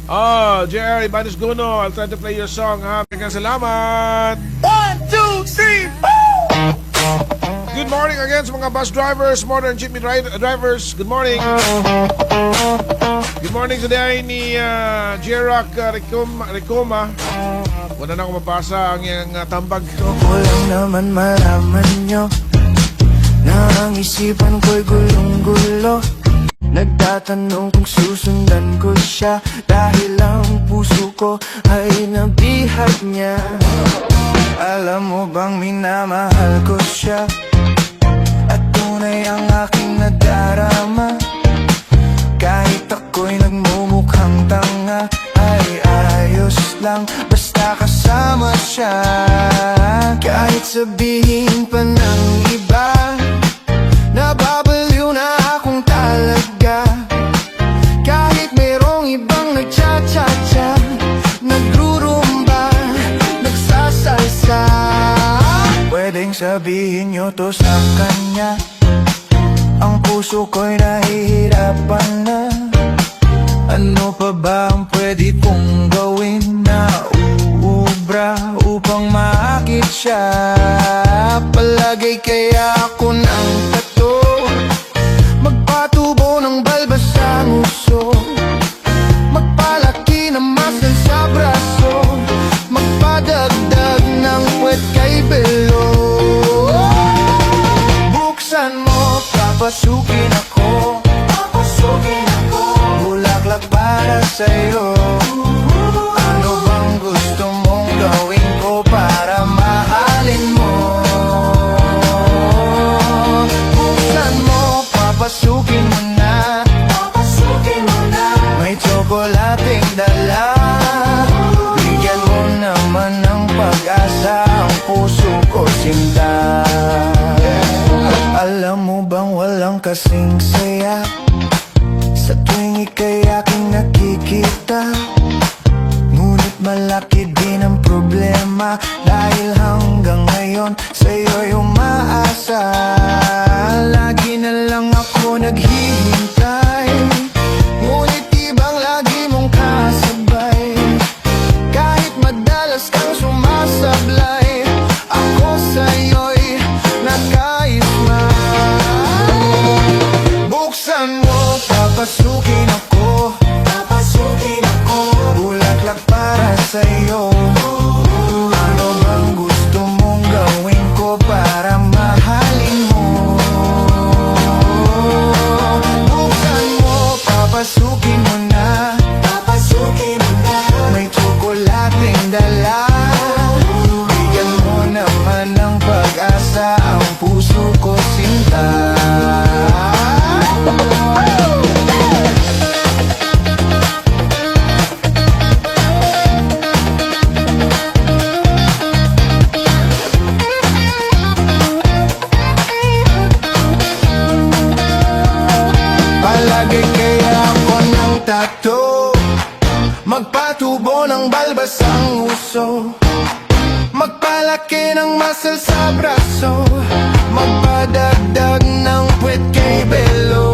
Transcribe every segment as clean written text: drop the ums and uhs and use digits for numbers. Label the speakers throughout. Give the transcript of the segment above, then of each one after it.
Speaker 1: Oh, Jerry, Banis Guno, I'll try to play your song, ha? Maraming salamat!
Speaker 2: 1, 2, 3,
Speaker 1: Good morning again sa mga bus drivers, modern jeepney drivers. Good morning. Good morning today ni Jerac Ricoma. Wala na akong mabasa ang iyang tambag.
Speaker 2: Ko lang naman malaman nyo na ang isipan ko'y gulong-gulo. Nagtatanong kung susundan ko siya dahil ang puso ko ay nabihag niya. Alam mo bang minamahal ko siya at tunay ang aking nadarama. Kahit ako'y nagmumukhang tanga ay ayos lang basta kasama siya. Kahit sabihin pa ng iba nababaliw na akong talaga. Kahit mayroong ibang nagcha-cha-cha, nagrurumba, nagsasalsa. Pwedeng sabihin nyo to sa kanya, ang puso ko'y nahihirapan na. Ano pa ba ang pwede kong gawin na uubra upang maakit siya? Palagay kaya ako ng tato, magpatubo ng balbas sa nguso, magpalaki ng muscle sa braso, magpadagdag ng puwet kay belo. Buksan mo, papasukin ako, bulaklak para sa'yo. Ano bang gusto mong gawin ko para mahalin mo? Buksan mo, papasukin mo na, may tsokolating dala. Bigyan mo naman ng pag-asa ang puso ko sinta. Alam mo bang walang kasing saya sa tuwing ika'y aking nakikita? Ngunit malaki din ang problema dahil hanggang ngayon sa'yo'y umaasa. Lagi na lang ako naghihintay, ngunit ibang lagi mong kasabay. Kahit madalas kang sumasablay, ako sa'yo'y nakaisma. Buksan mo, papasukin ako, bulaklak para sa'yo. Ano bang gusto mong gawin ko para mahalin mo? Buksan mo, papasukin mo na, may tsokolating dala. Bigyan mo naman ng pag-asa ang puso ko sinta. Palagay kaya ako ng tato, magpatubo ng balbas ang uso, magpalaki ng muscle sa braso, magpadagdag ng puwet kay belo.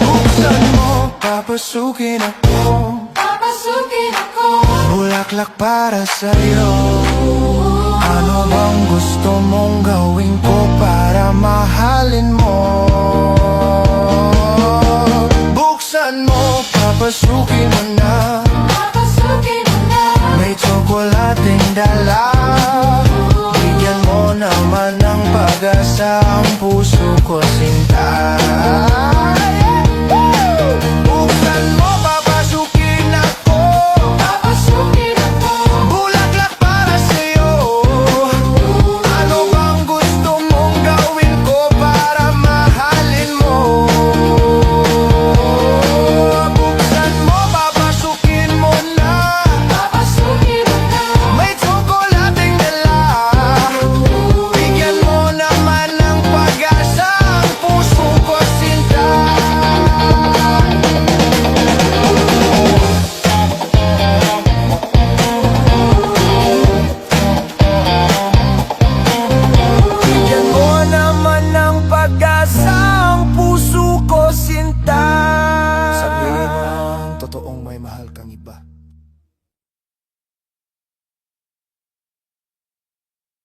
Speaker 2: Buksan mo, papasukin ako, bulaklak para sa'yo. Ano bang gusto mong gawin ko para mahalin mo? Buksan mo, papasukin mo na, may tsokolating dala. Bigyan mo naman ng pag-asa ang puso ko sinta. Buksan mo, papasukin ako, bulaklak para sa'yo. Ano bang gusto mong gawin ko para mahalin mo? Buksan mo, papasukin mo na, may tsokolating dala. Bigyan mo naman ng pag-asa ang puso ko iba.